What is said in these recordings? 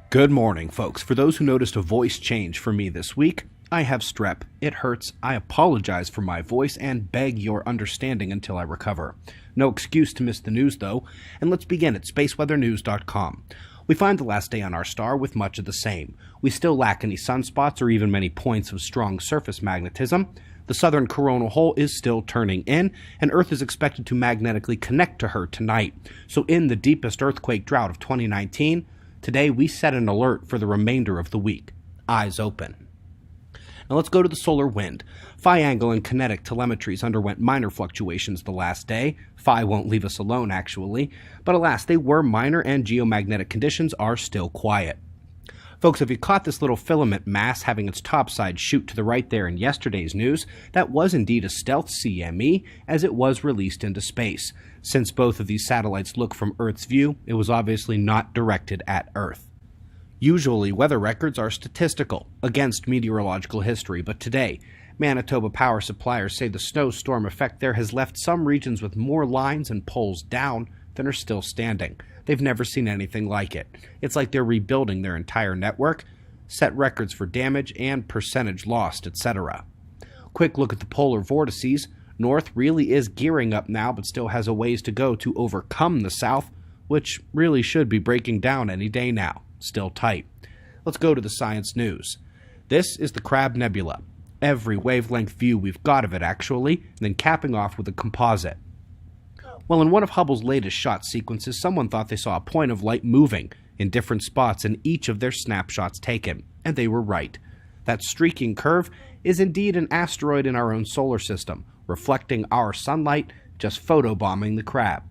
Good morning, folks. For those who noticed a voice change for me this week, I have strep. It hurts. I apologize for my voice and beg your understanding until I recover. No excuse to miss the news, though, and let's begin at spaceweathernews.com. We find the last day on our star with much of the same. We still lack any sunspots or even many points of strong surface magnetism. The southern coronal hole is still turning in, and Earth is expected to magnetically connect to her tonight. So in the deepest earthquake drought of 2019, today we set an alert for the remainder of the week. Eyes open. Now let's go to the solar wind. Phi angle and kinetic telemetries underwent minor fluctuations the last day. Phi won't leave us alone, actually. But alas, they were minor and geomagnetic conditions are still quiet. Folks, if you caught this little filament mass having its top side shoot to the right there in yesterday's news, that was indeed a stealth CME as it was released into space. Since both of these satellites look from Earth's view, it was obviously not directed at Earth. Usually, weather records are statistical, against meteorological history, but today, Manitoba power suppliers say the snowstorm effect there has left some regions with more lines and poles down than are still standing. They've never seen anything like it. It's like they're rebuilding their entire network, set records for damage and percentage lost, etc. Quick look at the polar vortices. North really is gearing up now, but still has a ways to go to overcome the south, which really should be breaking down any day now. Still tight. Let's go to the science news. This is the Crab Nebula. Every wavelength view we've got of it, actually, and then capping off with a composite. Well, in one of Hubble's latest shot sequences, someone thought they saw a point of light moving in different spots in each of their snapshots taken, and they were right. That streaking curve is indeed an asteroid in our own solar system, reflecting our sunlight, just photobombing the crab.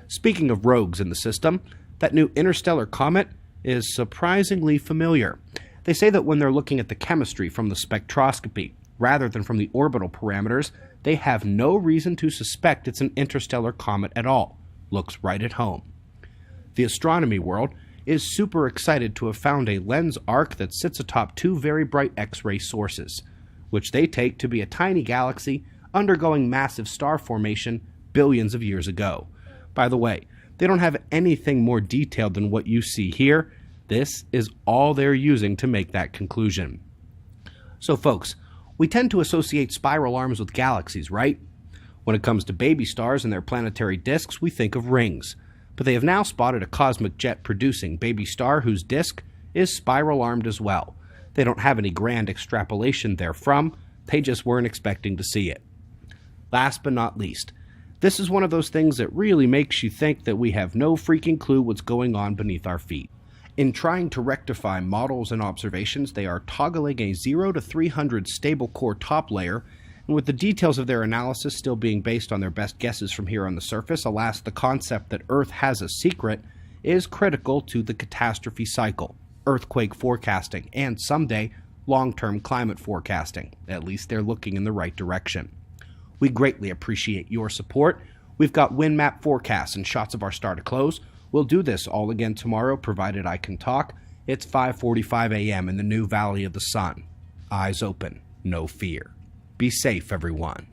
Speaking of rogues in the system, that new interstellar comet is surprisingly familiar. They say that when they're looking at the chemistry from the spectroscopy, rather than from the orbital parameters, they have no reason to suspect it's an interstellar comet at all. Looks right at home. The astronomy world is super excited to have found a lens arc that sits atop two very bright X-ray sources, which they take to be a tiny galaxy undergoing massive star formation billions of years ago. By the way, they don't have anything more detailed than what you see here. This is all they're using to make that conclusion. So folks, we tend to associate spiral arms with galaxies, right? When it comes to baby stars and their planetary disks, we think of rings. But they have now spotted a cosmic jet-producing baby star whose disk is spiral-armed as well. They don't have any grand extrapolation therefrom, they just weren't expecting to see it. Last but not least, this is one of those things that really makes you think that we have no freaking clue what's going on beneath our feet. In trying to rectify models and observations, they are toggling a 0 to 300 stable core top layer, and with the details of their analysis still being based on their best guesses from here on the surface, alas, the concept that Earth has a secret is critical to the catastrophe cycle, earthquake forecasting, and someday, long-term climate forecasting. At least they're looking in the right direction. We greatly appreciate your support. We've got wind map forecasts and shots of our star to close. We'll do this all again tomorrow, provided I can talk. It's 5:45 a.m. in the new Valley of the Sun. Eyes open, no fear. Be safe, everyone.